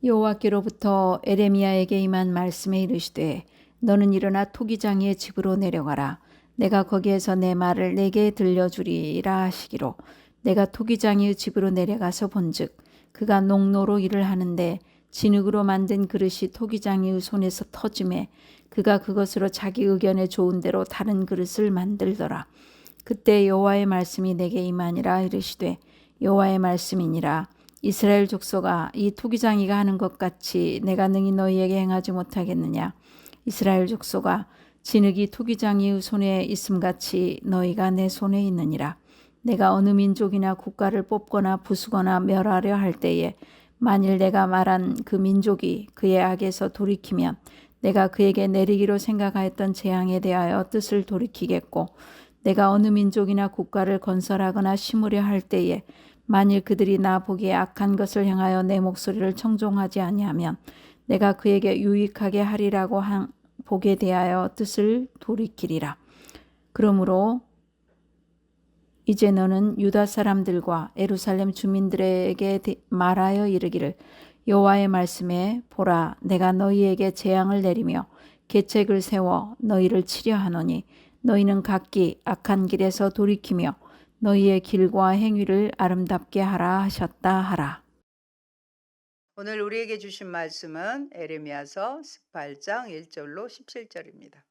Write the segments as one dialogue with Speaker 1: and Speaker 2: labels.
Speaker 1: 여호와께로부터 에레미야에게 임한 말씀에 이르시되 너는 일어나 토기장이의 집으로 내려가라. 내가 거기에서 내 말을 내게 들려주리라 하시기로 내가 토기장이의 집으로 내려가서 본즉 그가 농노로 일을 하는데 진흙으로 만든 그릇이 토기장이의 손에서 터짐에 그가 그것으로 자기 의견에 좋은 대로 다른 그릇을 만들더라. 그때 여호와의 말씀이 내게 임하니라. 이르시되 여호와의 말씀이니라. 이스라엘 족속아, 이 토기장이가 하는 것 같이 내가 능히 너희에게 행하지 못하겠느냐. 이스라엘 족속아, 진흙이 토기장이의 손에 있음같이 너희가 내 손에 있느니라. 내가 어느 민족이나 국가를 뽑거나 부수거나 멸하려 할 때에 만일 내가 말한 그 민족이 그의 악에서 돌이키면 내가 그에게 내리기로 생각하였던 재앙에 대하여 뜻을 돌이키겠고, 내가 어느 민족이나 국가를 건설하거나 심으려 할 때에 만일 그들이 나 보기에 악한 것을 향하여 내 목소리를 청종하지 아니하면 내가 그에게 유익하게 하리라고 한 복에 대하여 뜻을 돌이키리라. 그러므로 이제 너는 유다 사람들과 예루살렘 주민들에게 말하여 이르기를 여호와의 말씀에 보라, 내가 너희에게 재앙을 내리며 계책을 세워 너희를 치려 하노니 너희는 각기 악한 길에서 돌이키며 너희의 길과 행위를 아름답게 하라 하셨다 하라.
Speaker 2: 오늘 우리에게 주신 말씀은 에레미야서 18장 1절로 17절입니다.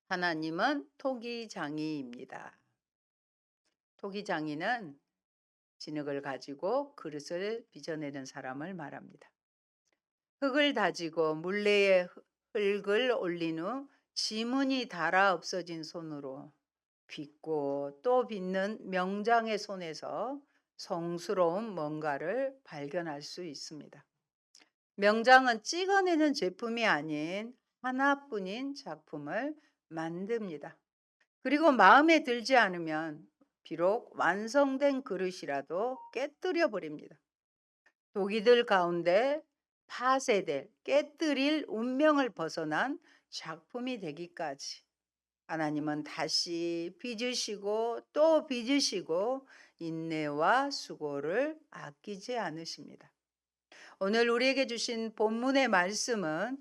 Speaker 2: 하나님은 토기장이입니다. 토기장이는 진흙을 가지고 그릇을 빚어내는 사람을 말합니다. 흙을 다지고 물레에 흙을 올린 후 지문이 닳아 없어진 손으로 빚고 또 빚는 명장의 손에서 성스러운 뭔가를 발견할 수 있습니다. 명장은 찍어내는 제품이 아닌 하나뿐인 작품을 만듭니다. 그리고 마음에 들지 않으면 비록 완성된 그릇이라도 깨뜨려 버립니다. 독이들 가운데 파쇄될, 깨뜨릴 운명을 벗어난 작품이 되기까지 하나님은 다시 빚으시고 또 빚으시고 인내와 수고를 아끼지 않으십니다. 오늘 우리에게 주신 본문의 말씀은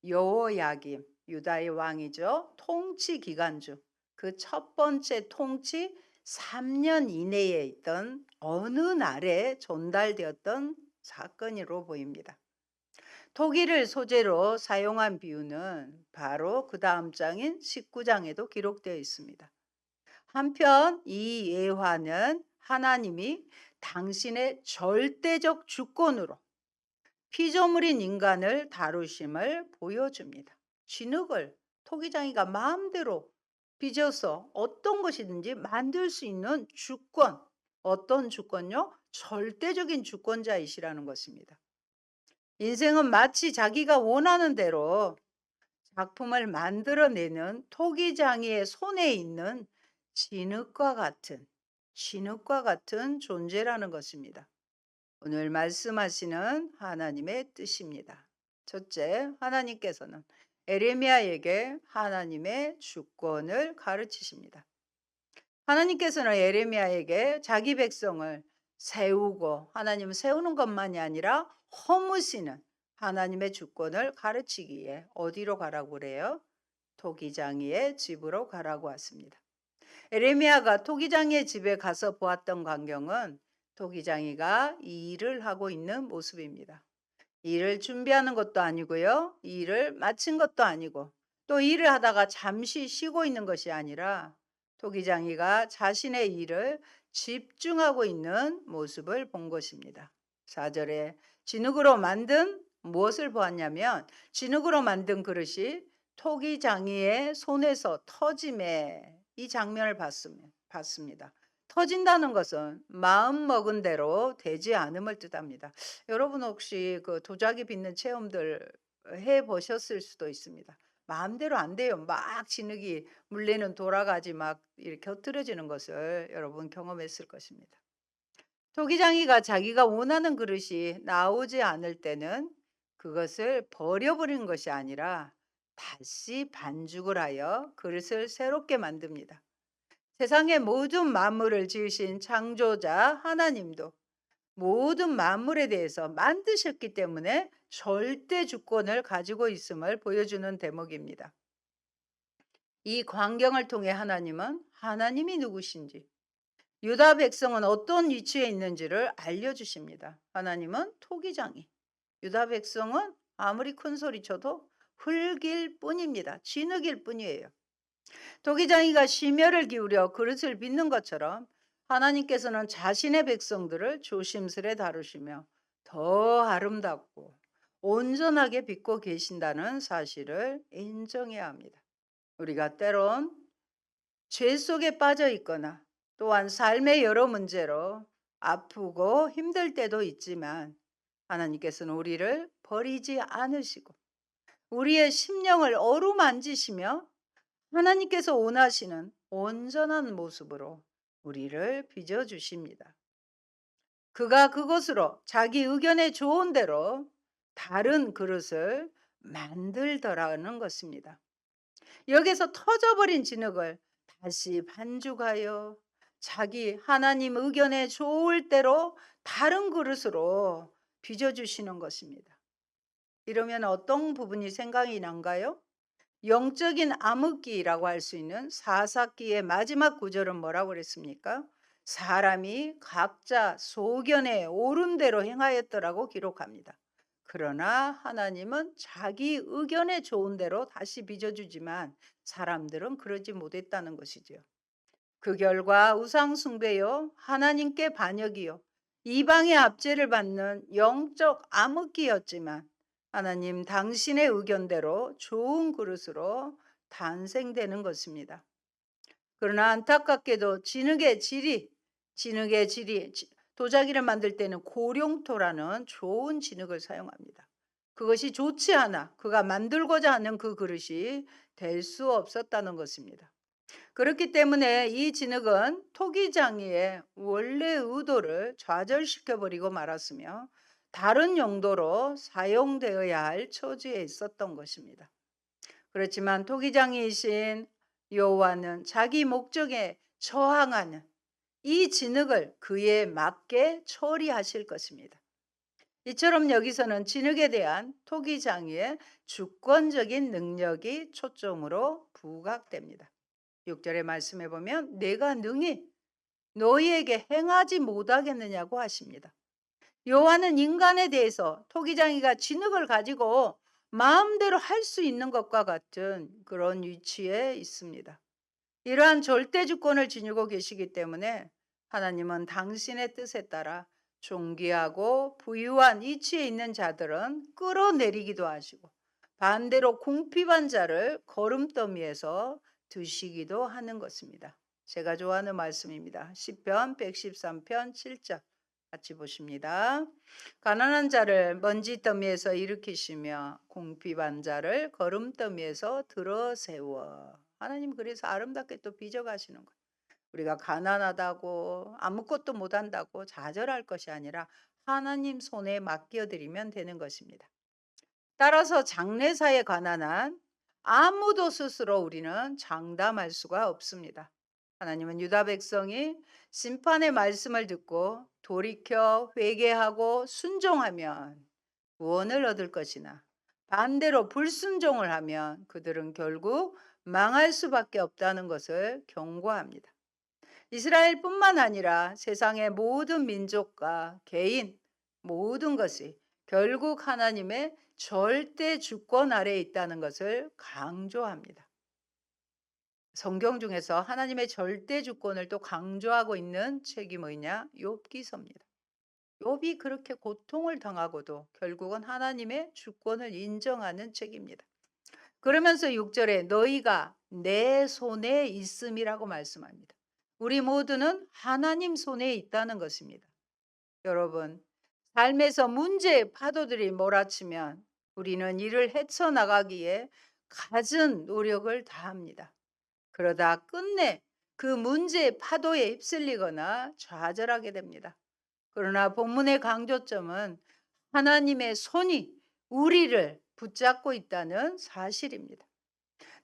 Speaker 2: 여호야김, 유다의 왕이죠. 통치 기간 중 그 첫 번째 통치 3년 이내에 있던 어느 날에 전달되었던 사건으로 보입니다. 토기를 소재로 사용한 비유는 바로 그 다음 장인 19장에도 기록되어 있습니다. 한편 이 예화는 하나님이 당신의 절대적 주권으로 피조물인 인간을 다루심을 보여줍니다. 진흙을 토기장이가 마음대로 빚어서 어떤 것이든지 만들 수 있는 주권, 어떤 주권요? 절대적인 주권자이시라는 것입니다. 인생은 마치 자기가 원하는 대로 작품을 만들어내는 토기장이의 손에 있는 진흙과 같은 존재라는 것입니다. 오늘 말씀하시는 하나님의 뜻입니다. 첫째, 하나님께서는 에레미야에게 하나님의 주권을 가르치십니다. 하나님께서는 에레미야에게 자기 백성을 세우고 하나님을 세우는 것만이 아니라 허무시는 하나님의 주권을 가르치기에 어디로 가라고 그래요? 토기장이의 집으로 가라고 하십니다. 에레미야가 토기장이의 집에 가서 보았던 광경은 토기장이가 일을 하고 있는 모습입니다. 일을 준비하는 것도 아니고요. 일을 마친 것도 아니고 또 일을 하다가 잠시 쉬고 있는 것이 아니라 토기장이가 자신의 일을 집중하고 있는 모습을 본 것입니다. 4절에 진흙으로 만든 무엇을 보았냐면 진흙으로 만든 그릇이 토기장이의 손에서 터짐에 이 장면을 봤습니다. 터진다는 것은 마음 먹은 대로 되지 않음을 뜻합니다. 여러분 혹시 그 도자기 빚는 체험들 해 보셨을 수도 있습니다. 마음대로 안 돼요. 막 진흙이 물레는 돌아가지 막 이렇게 흐트러지는 것을 여러분 경험했을 것입니다. 토기장이가 자기가 원하는 그릇이 나오지 않을 때는 그것을 버려버리는 것이 아니라 다시 반죽을 하여 그릇을 새롭게 만듭니다. 세상의 모든 만물을 지으신 창조자 하나님도 모든 만물에 대해서 만드셨기 때문에 절대 주권을 가지고 있음을 보여주는 대목입니다. 이 광경을 통해 하나님은 하나님이 누구신지, 유다 백성은 어떤 위치에 있는지를 알려주십니다. 하나님은 토기장이, 유다 백성은 아무리 큰 소리 쳐도 흙일 뿐입니다. 진흙일 뿐이에요. 토기장이가 심혈을 기울여 그릇을 빚는 것처럼 하나님께서는 자신의 백성들을 조심스레 다루시며 더 아름답고 온전하게 빚고 계신다는 사실을 인정해야 합니다. 우리가 때론 죄 속에 빠져 있거나 또한 삶의 여러 문제로 아프고 힘들 때도 있지만 하나님께서는 우리를 버리지 않으시고 우리의 심령을 어루만지시며 하나님께서 원하시는 온전한 모습으로 우리를 빚어주십니다. 그가 그것으로 자기 의견에 좋은 대로 다른 그릇을 만들더라는 것입니다. 여기서 터져버린 진흙을 다시 반죽하여 자기 하나님 의견에 좋을 대로 다른 그릇으로 빚어주시는 것입니다. 이러면 어떤 부분이 생각이 난가요? 영적인 암흑기라고 할 수 있는 사사기의 마지막 구절은 뭐라고 그랬습니까? 사람이 각자 소견에 옳은 대로 행하였더라고 기록합니다. 그러나 하나님은 자기 의견에 좋은 대로 다시 빚어주지만 사람들은 그러지 못했다는 것이죠. 그 결과 우상 숭배요, 하나님께 반역이요, 이방의 압제를 받는 영적 암흑기였지만 하나님 당신의 의견대로 좋은 그릇으로 탄생되는 것입니다. 그러나 안타깝게도 진흙의 질이 도자기를 만들 때는 고룡토라는 좋은 진흙을 사용합니다. 그것이 좋지 않아 그가 만들고자 하는 그 그릇이 될 수 없었다는 것입니다. 그렇기 때문에 이 진흙은 토기장이의 원래 의도를 좌절시켜버리고 말았으며 다른 용도로 사용되어야 할 처지에 있었던 것입니다. 그렇지만 토기장이신 여호와는 자기 목적에 저항하는 이 진흙을 그에 맞게 처리하실 것입니다. 이처럼 여기서는 진흙에 대한 토기장이의 주권적인 능력이 초점으로 부각됩니다. 6절의 말씀에 보면 내가 능히 너희에게 행하지 못하겠느냐고 하십니다. 여호와는 인간에 대해서 토기장이가 진흙을 가지고 마음대로 할 수 있는 것과 같은 그런 위치에 있습니다. 이러한 절대 주권을 지니고 계시기 때문에 하나님은 당신의 뜻에 따라 존귀하고 부유한 위치에 있는 자들은 끌어내리기도 하시고 반대로 궁핍한 자를 거름더미에서 드시기도 하는 것입니다. 제가 좋아하는 말씀입니다. 시편 113편 7절 같이 보십니다. 가난한 자를 먼지더미에서 일으키시며 궁핍한 자를 거름더미에서 들어세워. 하나님 그래서 아름답게 또 빚어가시는 거예요. 우리가 가난하다고 아무것도 못한다고 좌절할 것이 아니라 하나님 손에 맡겨드리면 되는 것입니다. 따라서 장래사에 관한 한 아무도 스스로 우리는 장담할 수가 없습니다. 하나님은 유다 백성이 심판의 말씀을 듣고 돌이켜 회개하고 순종하면 구원을 얻을 것이나 반대로 불순종을 하면 그들은 결국 망할 수밖에 없다는 것을 경고합니다. 이스라엘뿐만 아니라 세상의 모든 민족과 개인 모든 것이 결국 하나님의 절대 주권 아래에 있다는 것을 강조합니다. 성경 중에서 하나님의 절대 주권을 또 강조하고 있는 책이 뭐냐? 욥기서입니다. 욥이 그렇게 고통을 당하고도 결국은 하나님의 주권을 인정하는 책입니다. 그러면서 6절에 너희가 내 손에 있음이라고 말씀합니다. 우리 모두는 하나님 손에 있다는 것입니다. 여러분, 삶에서 문제의 파도들이 몰아치면 우리는 이를 헤쳐나가기에 갖은 노력을 다합니다. 그러다 끝내 그 문제의 파도에 휩쓸리거나 좌절하게 됩니다. 그러나 본문의 강조점은 하나님의 손이 우리를 붙잡고 있다는 사실입니다.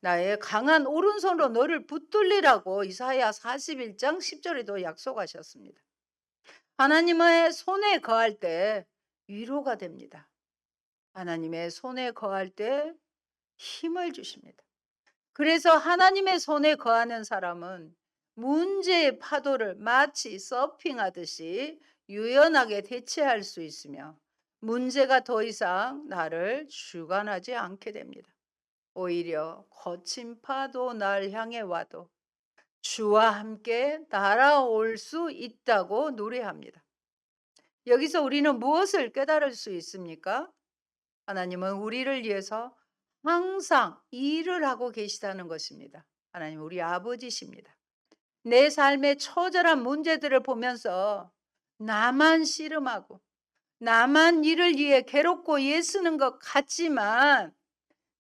Speaker 2: 나의 강한 오른손으로 너를 붙들리라고 이사야 41장 10절에도 약속하셨습니다. 하나님의 손에 거할 때 위로가 됩니다. 하나님의 손에 거할 때 힘을 주십니다. 그래서 하나님의 손에 거하는 사람은 문제의 파도를 마치 서핑하듯이 유연하게 대체할 수 있으며 문제가 더 이상 나를 주관하지 않게 됩니다. 오히려 거친 파도 날 향해 와도 주와 함께 날아올 수 있다고 노래합니다. 여기서 우리는 무엇을 깨달을 수 있습니까? 하나님은 우리를 위해서 항상 일을 하고 계시다는 것입니다. 하나님 우리 아버지십니다. 내 삶의 처절한 문제들을 보면서 나만 씨름하고 나만 일을 위해 괴롭고 애쓰는 것 같지만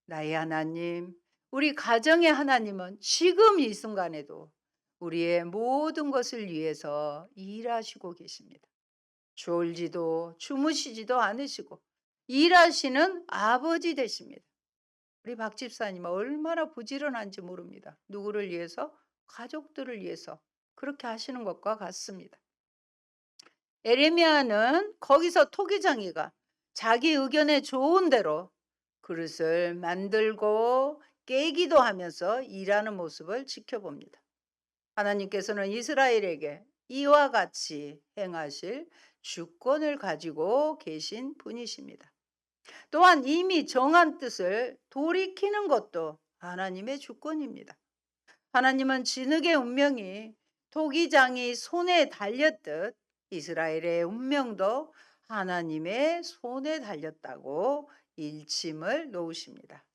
Speaker 2: 나의 하나님, 우리 가정의 하나님은 지금 이 순간에도 우리의 모든 것을 위해서 일하시고 계십니다. 졸지도 주무시지도 않으시고 일하시는 아버지 되십니다. 우리 박 집사님은 얼마나 부지런한지 모릅니다. 누구를 위해서? 가족들을 위해서 그렇게 하시는 것과 같습니다. 에레미야는 거기서 토기장이가 자기 의견에 좋은 대로 그릇을 만들고 깨기도 하면서 일하는 모습을 지켜봅니다. 하나님께서는 이스라엘에게 이와 같이 행하실 주권을 가지고 계신 분이십니다. 또한 이미 정한 뜻을 돌이키는 것도 하나님의 주권입니다. 하나님은 진흙의 운명이 토기장이 손에 달렸듯 이스라엘의 운명도 하나님의 손에 달렸다고 일침을 놓으십니다.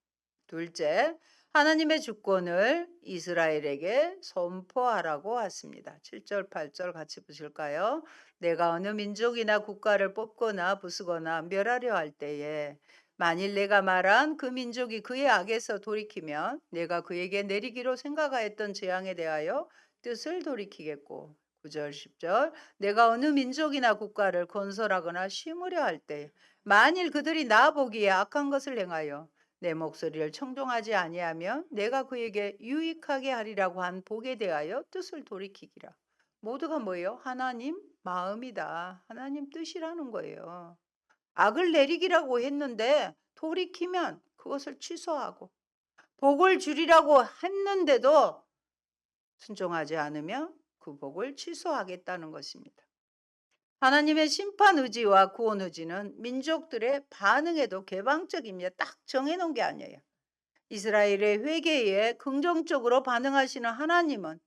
Speaker 2: 둘째, 하나님의 주권을 이스라엘에게 선포하라고 하십니다. 7절, 8절 같이 보실까요? 내가 어느 민족이나 국가를 뽑거나 부수거나 멸하려 할 때에 만일 내가 말한 그 민족이 그의 악에서 돌이키면 내가 그에게 내리기로 생각하였던 재앙에 대하여 뜻을 돌이키겠고 9절, 10절 내가 어느 민족이나 국가를 건설하거나 심으려 할 때 만일 그들이 나 보기에 악한 것을 행하여 내 목소리를 청종하지 아니하면 내가 그에게 유익하게 하리라고 한 복에 대하여 뜻을 돌이키기라. 모두가 뭐예요? 하나님 마음이다. 하나님 뜻이라는 거예요. 악을 내리기라고 했는데 돌이키면 그것을 취소하고 복을 주리라고 했는데도 순종하지 않으면 그 복을 취소하겠다는 것입니다. 하나님의 심판 의지와 구원 의지는 민족들의 반응에도 개방적입니다. 딱 정해놓은 게 아니에요. 이스라엘의 회개에 긍정적으로 반응하시는 하나님은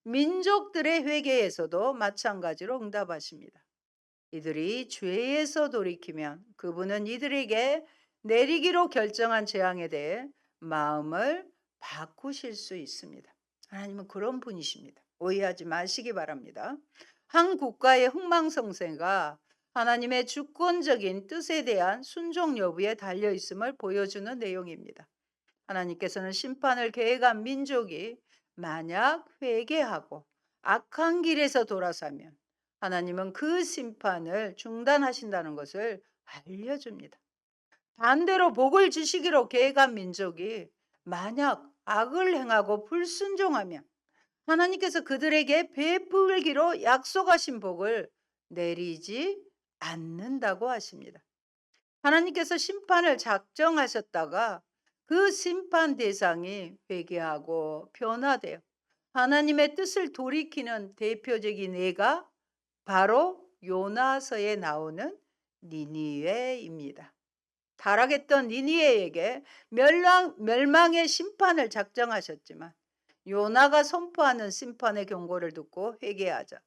Speaker 2: 민족들의 회개에서도 마찬가지로 응답하십니다. 이들이 죄에서 돌이키면 그분은 이들에게 내리기로 결정한 재앙에 대해 마음을 바꾸실 수 있습니다. 하나님은 그런 분이십니다. 오해하지 마시기 바랍니다. 한 국가의 흥망성쇠가 하나님의 주권적인 뜻에 대한 순종 여부에 달려 있음을 보여주는 내용입니다. 하나님께서는 심판을 계획한 민족이 만약 회개하고 악한 길에서 돌아서면 하나님은 그 심판을 중단하신다는 것을 알려줍니다. 반대로 복을 주시기로 계획한 민족이 만약 악을 행하고 불순종하면 하나님께서 그들에게 베풀기로 약속하신 복을 내리지 않는다고 하십니다. 하나님께서 심판을 작정하셨다가 그 심판 대상이 회개하고 변화되어 하나님의 뜻을 돌이키는 대표적인 예가 바로 요나서에 나오는 니니웨입니다. 타락했던 니니웨에게 멸망의 심판을 작정하셨지만 요나가 선포하는 심판의 경고를 듣고 회개하자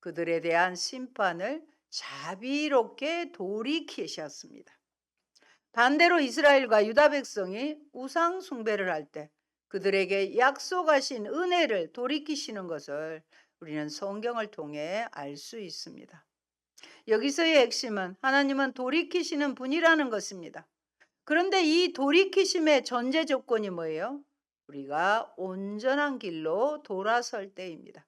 Speaker 2: 그들에 대한 심판을 자비롭게 돌이키셨습니다. 반대로 이스라엘과 유다 백성이 우상 숭배를 할 때 그들에게 약속하신 은혜를 돌이키시는 것을 우리는 성경을 통해 알 수 있습니다. 여기서의 핵심은 하나님은 돌이키시는 분이라는 것입니다. 그런데 이 돌이키심의 전제 조건이 뭐예요? 우리가 온전한 길로 돌아설 때입니다.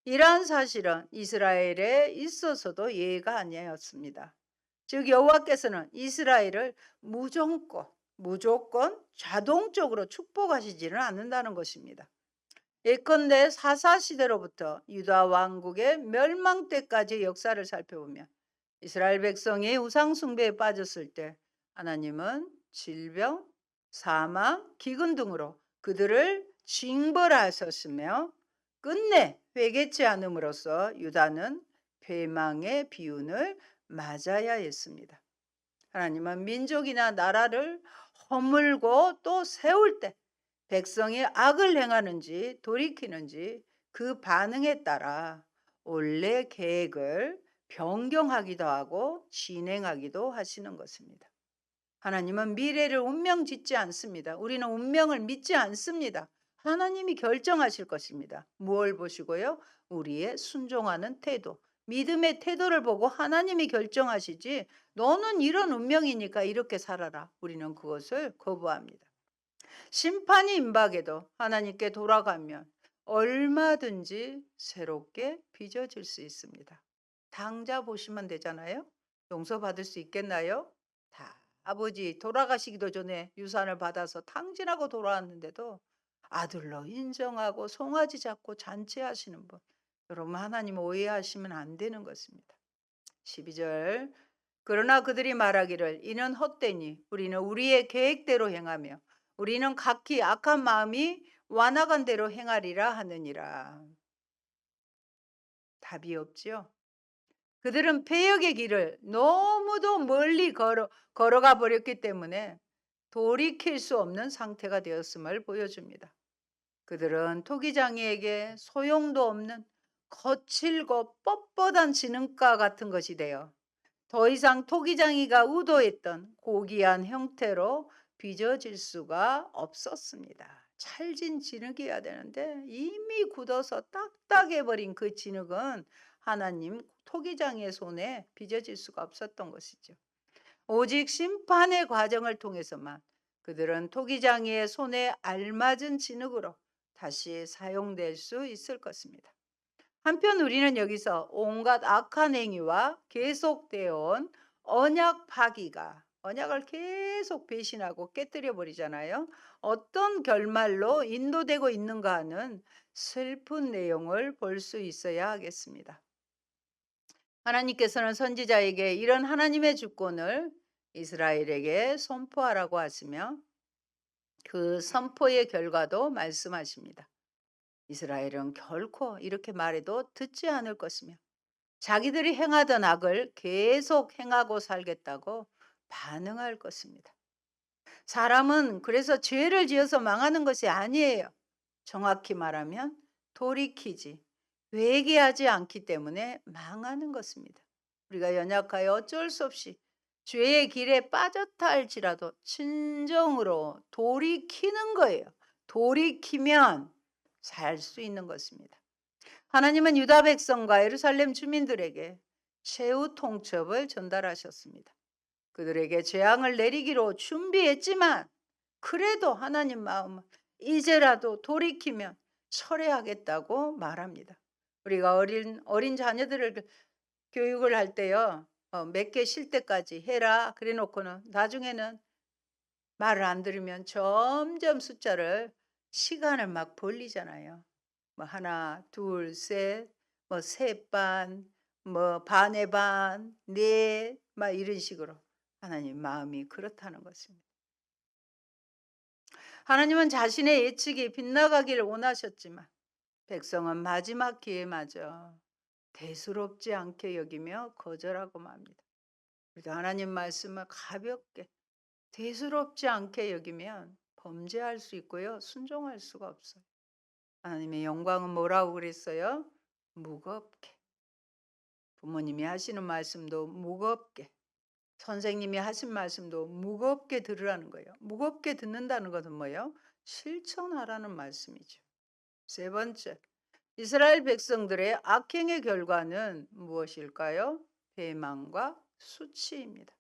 Speaker 2: 이러한 사실은 이스라엘에 있어서도 예가 아니었습니다. 즉 여호와께서는 이스라엘을 무조건 자동적으로 축복하시지는 않는다는 것입니다. 예컨대 사사 시대로부터 유다 왕국의 멸망 때까지 역사를 살펴보면 이스라엘 백성이 우상 숭배에 빠졌을 때 하나님은 질병, 사망, 기근 등으로 그들을 징벌하셨으며 끝내 회개치 않음으로써 유다는 패망의 비운을 맞아야 했습니다. 하나님은 민족이나 나라를 허물고 또 세울 때 백성이 악을 행하는지 돌이키는지 그 반응에 따라 원래 계획을 변경하기도 하고 진행하기도 하시는 것입니다. 하나님은 미래를 운명 짓지 않습니다. 우리는 운명을 믿지 않습니다. 하나님이 결정하실 것입니다. 무엇을 보시고요? 우리의 순종하는 태도, 믿음의 태도를 보고 하나님이 결정하시지 너는 이런 운명이니까 이렇게 살아라. 우리는 그것을 거부합니다. 심판이 임박해도 하나님께 돌아가면 얼마든지 새롭게 빚어질 수 있습니다. 당자 보시면 되잖아요. 용서받을 수 있겠나요? 다 아버지 돌아가시기도 전에 유산을 받아서 탕진하고 돌아왔는데도 아들로 인정하고 송아지 잡고 잔치하시는 분. 여러분 하나님 오해하시면 안 되는 것입니다. 12절 그러나 그들이 말하기를 이는 헛되니 우리는 우리의 계획대로 행하며 우리는 각기 악한 마음이 완악한 대로 행하리라 하느니라. 답이 없죠. 그들은 패역의 길을 너무도 멀리 걸어가 버렸기 때문에 돌이킬 수 없는 상태가 되었음을 보여줍니다. 그들은 토기장이에게 소용도 없는 거칠고 뻣뻣한 지능과 같은 것이 되어 더 이상 토기장이가 의도했던 고귀한 형태로 빚어질 수가 없었습니다. 찰진 진흙이어야 되는데 이미 굳어서 딱딱해버린 그 진흙은 하나님 토기장의 손에 빚어질 수가 없었던 것이죠. 오직 심판의 과정을 통해서만 그들은 토기장이의 손에 알맞은 진흙으로 다시 사용될 수 있을 것입니다. 한편 우리는 여기서 온갖 악한 행위와 계속되어 온 언약 파기가 언약을 계속 배신하고 깨뜨려 버리잖아요. 어떤 결말로 인도되고 있는가 하는 슬픈 내용을 볼 수 있어야 하겠습니다. 하나님께서는 선지자에게 이런 하나님의 주권을 이스라엘에게 선포하라고 하시며 그 선포의 결과도 말씀하십니다. 이스라엘은 결코 이렇게 말해도 듣지 않을 것이며 자기들이 행하던 악을 계속 행하고 살겠다고 반응할 것입니다. 사람은 그래서 죄를 지어서 망하는 것이 아니에요. 정확히 말하면 돌이키지, 회개하지 않기 때문에 망하는 것입니다. 우리가 연약하여 어쩔 수 없이 죄의 길에 빠졌다 할지라도 진정으로 돌이키는 거예요. 돌이키면 살 수 있는 것입니다. 하나님은 유다 백성과 예루살렘 주민들에게 최후 통첩을 전달하셨습니다. 그들에게 재앙을 내리기로 준비했지만 그래도 하나님 마음은 이제라도 돌이키면 철회하겠다고 말합니다. 우리가 어린 자녀들을 교육을 할 때요. 몇 개 쉴 때까지 해라 그래 놓고는 나중에는 말을 안 들으면 점점 숫자를 시간을 막 벌리잖아요. 뭐 하나, 둘, 셋, 뭐 셋 반, 뭐 반의 반, 넷, 막 이런 식으로 하나님 마음이 그렇다는 것입니다. 하나님은 자신의 예측이 빗나가기를 원하셨지만 백성은 마지막 기회마저 대수롭지 않게 여기며 거절하고 맙니다. 그래도 하나님 말씀을 가볍게 대수롭지 않게 여기면 범죄할 수 있고요. 순종할 수가 없어요. 하나님의 영광은 뭐라고 그랬어요? 무겁게. 부모님이 하시는 말씀도 무겁게. 선생님이 하신 말씀도 무겁게 들으라는 거예요. 무겁게 듣는다는 것은 뭐예요? 실천하라는 말씀이죠. 세 번째, 이스라엘 백성들의 악행의 결과는 무엇일까요? 배망과 수치입니다.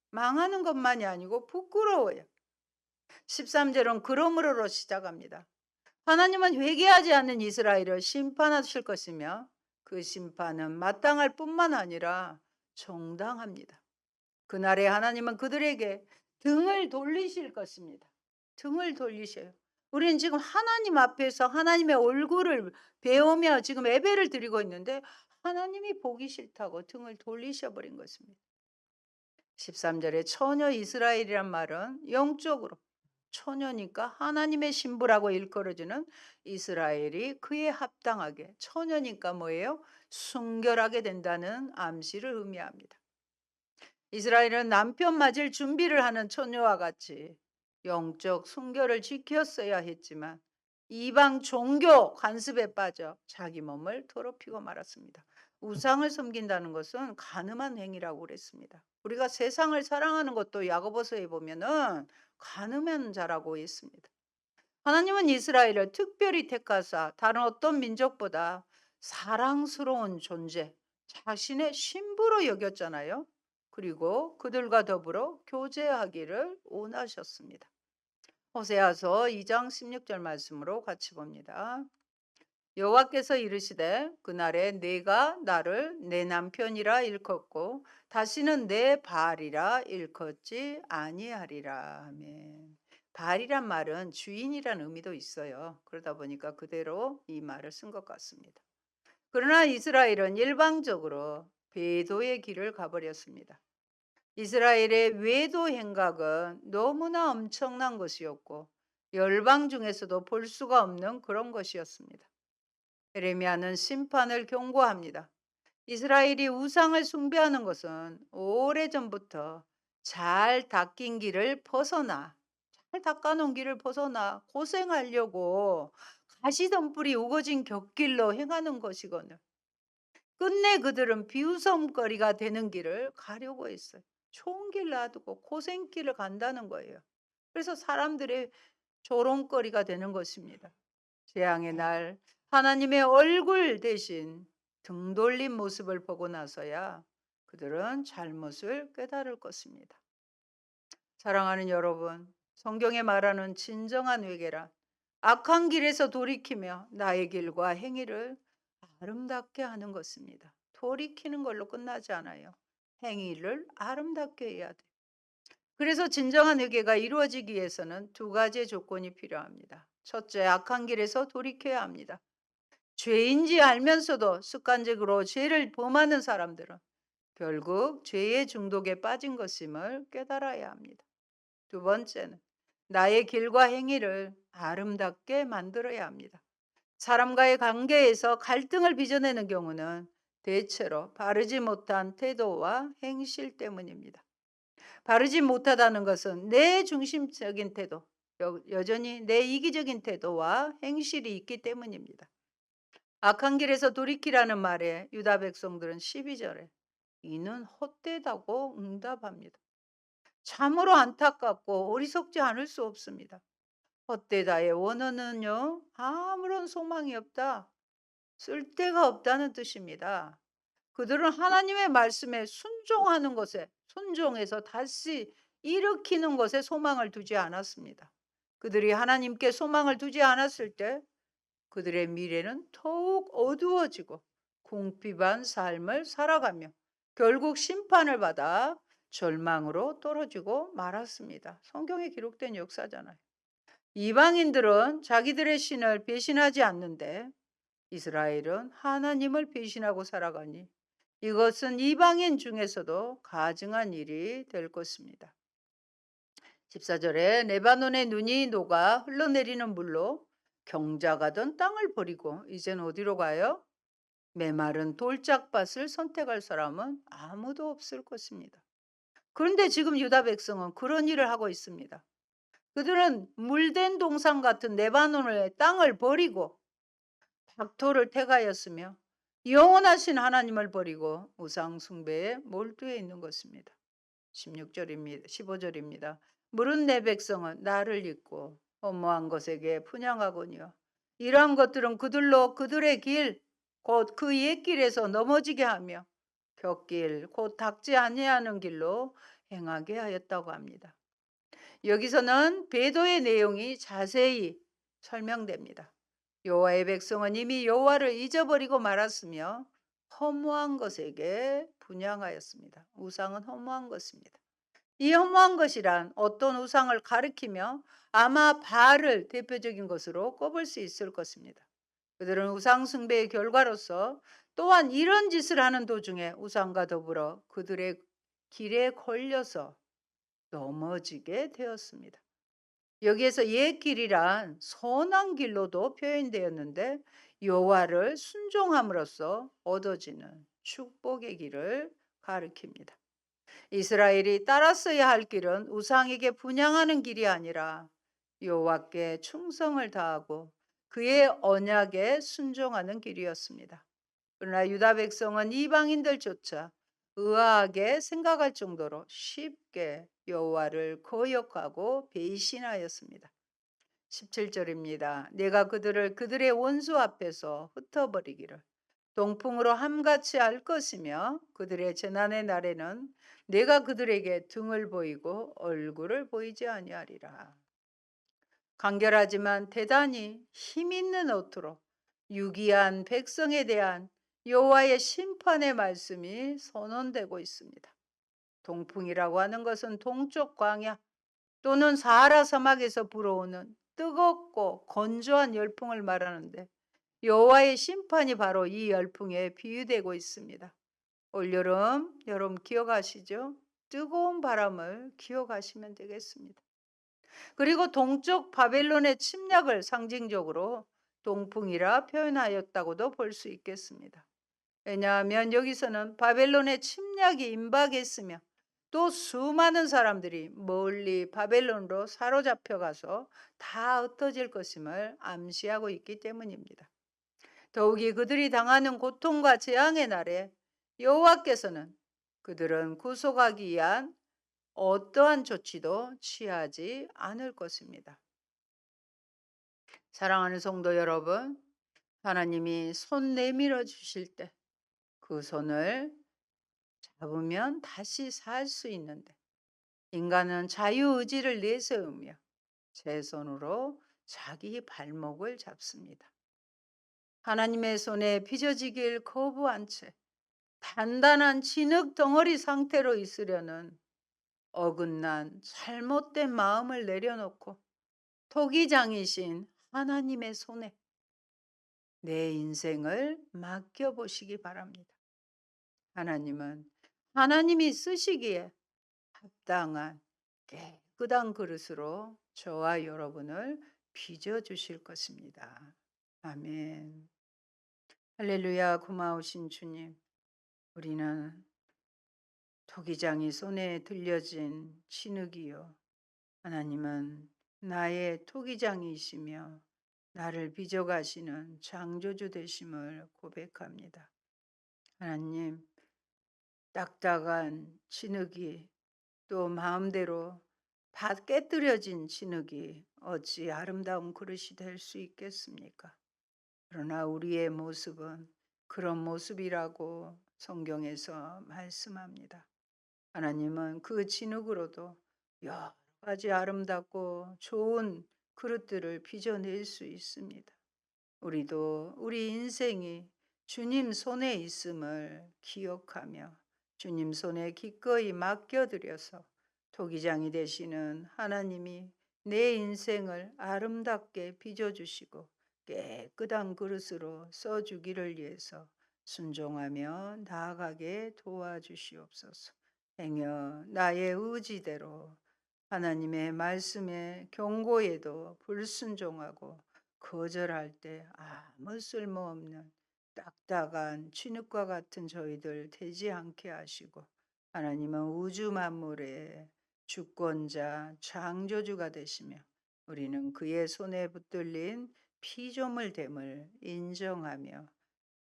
Speaker 2: 망하는 것만이 아니고 부끄러워요. 13절은 그러므로로 시작합니다. 하나님은 회개하지 않는 이스라엘을 심판하실 것이며 그 심판은 마땅할 뿐만 아니라 정당합니다. 그날에 하나님은 그들에게 등을 돌리실 것입니다. 등을 돌리셔요. 우리는 지금 하나님 앞에서 하나님의 얼굴을 배우며 지금 예배를 드리고 있는데 하나님이 보기 싫다고 등을 돌리셔 버린 것입니다. 13절에 처녀 이스라엘이란 말은 영적으로 처녀니까 하나님의 신부라고 일컬어주는 이스라엘이 그에 합당하게 처녀니까 뭐예요? 순결하게 된다는 암시를 의미합니다. 이스라엘은 남편 맞을 준비를 하는 처녀와 같이 영적 순결을 지켰어야 했지만 이방 종교 관습에 빠져 자기 몸을 더럽히고 말았습니다. 우상을 섬긴다는 것은 간음한 행위라고 그랬습니다. 우리가 세상을 사랑하는 것도 야고보서에 보면은 간음한 자라고 했습니다. 하나님은 이스라엘을 특별히 택하사 다른 어떤 민족보다 사랑스러운 존재, 자신의 신부로 여겼잖아요. 그리고 그들과 더불어 교제하기를 원하셨습니다. 호세아서 2장 16절 말씀으로 같이 봅니다. 여호와께서 이르시되 그날에 내가 나를 내 남편이라 일컫고 다시는 내 바알이라 일컫지 아니하리라. 아멘. 바알이란 말은 주인이란 의미도 있어요. 그러다 보니까 그대로 이 말을 쓴 것 같습니다. 그러나 이스라엘은 일방적으로 배도의 길을 가버렸습니다. 이스라엘의 외도 행각은 너무나 엄청난 것이었고 열방 중에서도 볼 수가 없는 그런 것이었습니다. 예레미야는 심판을 경고합니다. 이스라엘이 우상을 숭배하는 것은 오래전부터 잘 닦인 길을 벗어나, 잘 닦아놓은 길을 벗어나 고생하려고 가시덤불이 우거진 곁길로 행하는 것이거늘 끝내 그들은 비웃음거리가 되는 길을 가려고 했어요. 좋은 길 놔두고 고생길을 간다는 거예요. 그래서 사람들의 조롱거리가 되는 것입니다. 재앙의 날 하나님의 얼굴 대신 등 돌린 모습을 보고 나서야 그들은 잘못을 깨달을 것입니다. 사랑하는 여러분, 성경에 말하는 진정한 회개란 악한 길에서 돌이키며 나의 길과 행위를 아름답게 하는 것입니다. 돌이키는 걸로 끝나지 않아요. 행위를 아름답게 해야 돼. 그래서 진정한 회개가 이루어지기 위해서는 두 가지의 조건이 필요합니다. 첫째, 악한 길에서 돌이켜야 합니다. 죄인지 알면서도 습관적으로 죄를 범하는 사람들은 결국 죄의 중독에 빠진 것임을 깨달아야 합니다. 두 번째는 나의 길과 행위를 아름답게 만들어야 합니다. 사람과의 관계에서 갈등을 빚어내는 경우는 대체로 바르지 못한 태도와 행실 때문입니다. 바르지 못하다는 것은 내 중심적인 태도, 여전히 내 이기적인 태도와 행실이 있기 때문입니다. 악한 길에서 돌이키라는 말에 유다 백성들은 12절에 이는 헛되다고 응답합니다. 참으로 안타깝고 어리석지 않을 수 없습니다. 헛되다의 원어는요, 아무런 소망이 없다, 쓸데가 없다는 뜻입니다. 그들은 하나님의 말씀에 순종하는 것에, 순종해서 다시 일으키는 것에 소망을 두지 않았습니다. 그들이 하나님께 소망을 두지 않았을 때 그들의 미래는 더욱 어두워지고 궁핍한 삶을 살아가며 결국 심판을 받아 절망으로 떨어지고 말았습니다. 성경에 기록된 역사잖아요. 이방인들은 자기들의 신을 배신하지 않는데 이스라엘은 하나님을 배신하고 살아가니 이것은 이방인 중에서도 가증한 일이 될 것입니다. 14절에 레바논의 눈이 녹아 흘러내리는 물로 경작하던 땅을 버리고 이젠 어디로 가요? 메마른 돌짝밭을 선택할 사람은 아무도 없을 것입니다. 그런데 지금 유다 백성은 그런 일을 하고 있습니다. 그들은 물된 동산 같은 레바논의 땅을 버리고 닥토를 택하였으며 영원하신 하나님을 버리고 우상 숭배에 몰두해 있는 것입니다. 16절입니다. 15절입니다. 물은 내 백성은 나를 잊고 허무한 것에게 분향하거니와 이러한 것들은 그들로 그들의 길 곧 그 옛길에서 넘어지게 하며 곁길 곧 닦지 아니하는 길로 행하게 하였다고 합니다. 여기서는 배도의 내용이 자세히 설명됩니다. 여호와의 백성은 이미 여호와를 잊어버리고 말았으며 허무한 것에게 분향하였습니다. 우상은 허무한 것입니다. 이 허무한 것이란 어떤 우상을 가리키며 아마 바알을 대표적인 것으로 꼽을 수 있을 것입니다. 그들은 우상 숭배의 결과로서 또한 이런 짓을 하는 도중에 우상과 더불어 그들의 길에 걸려서 넘어지게 되었습니다. 여기에서 옛 길이란 선한 길로도 표현되었는데 여호와를 순종함으로써 얻어지는 축복의 길을 가리킵니다. 이스라엘이 따랐어야 할 길은 우상에게 분향하는 길이 아니라 여호와께 충성을 다하고 그의 언약에 순종하는 길이었습니다. 그러나 유다 백성은 이방인들조차 의아하게 생각할 정도로 쉽게 여호와를 거역하고 배신하였습니다. 17절입니다. 내가 그들을 그들의 원수 앞에서 흩어버리기를 동풍으로 함같이 알 것이며 그들의 재난의 날에는 내가 그들에게 등을 보이고 얼굴을 보이지 아니하리라. 간결하지만 대단히 힘 있는 어투로 유기한 백성에 대한 여호와의 심판의 말씀이 선언되고 있습니다. 동풍이라고 하는 것은 동쪽 광야 또는 사하라 사막에서 불어오는 뜨겁고 건조한 열풍을 말하는데 여호와의 심판이 바로 이 열풍에 비유되고 있습니다. 올여름 여러분 기억하시죠? 뜨거운 바람을 기억하시면 되겠습니다. 그리고 동쪽 바벨론의 침략을 상징적으로 동풍이라 표현하였다고도 볼 수 있겠습니다. 왜냐하면 여기서는 바벨론의 침략이 임박했으며 또 수많은 사람들이 멀리 바벨론으로 사로잡혀 가서 다 흩어질 것임을 암시하고 있기 때문입니다. 더욱이 그들이 당하는 고통과 재앙의 날에 여호와께서는 그들은 구속하기 위한 어떠한 조치도 취하지 않을 것입니다. 사랑하는 성도 여러분, 하나님이 손 내밀어 주실 때 그 손을 잡으면 다시 살 수 있는데 인간은 자유의지를 내세우며 제 손으로 자기 발목을 잡습니다. 하나님의 손에 빚어지길 거부한 채 단단한 진흙 덩어리 상태로 있으려는 어긋난 잘못된 마음을 내려놓고 토기장이신 하나님의 손에 내 인생을 맡겨보시기 바랍니다. 하나님은 하나님이 쓰시기에 합당한 깨끗한 그릇으로 저와 여러분을 빚어주실 것입니다. 아멘. 할렐루야. 고마우신 주님, 우리는 토기장이 손에 들려진 진흙이요 하나님은 나의 토기장이시며 나를 빚어가시는 창조주 되심을 고백합니다. 하나님, 딱딱한 진흙이 또 마음대로 다 깨뜨려진 진흙이 어찌 아름다운 그릇이 될 수 있겠습니까? 그러나 우리의 모습은 그런 모습이라고 성경에서 말씀합니다. 하나님은 그 진흙으로도 여러 가지 아름답고 좋은 그릇들을 빚어낼 수 있습니다. 우리도 우리 인생이 주님 손에 있음을 기억하며 주님 손에 기꺼이 맡겨드려서 토기장이 되시는 하나님이 내 인생을 아름답게 빚어주시고 깨끗한 그릇으로 써주기를 위해서 순종하며 나아가게 도와주시옵소서. 행여 나의 의지대로 하나님의 말씀에 경고에도 불순종하고 거절할 때 아무 쓸모없는 딱딱한 진흙과 같은 저희들 되지 않게 하시고 하나님은 우주 만물의 주권자 창조주가 되시며 우리는 그의 손에 붙들린 피조물됨을 인정하며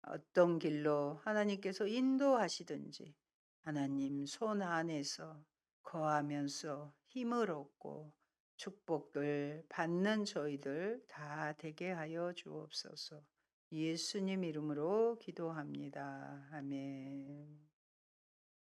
Speaker 2: 어떤 길로 하나님께서 인도하시든지 하나님 손 안에서 거하면서 힘을 얻고 축복을 받는 저희들 다 되게 하여 주옵소서. 예수님 이름으로 기도합니다. 아멘.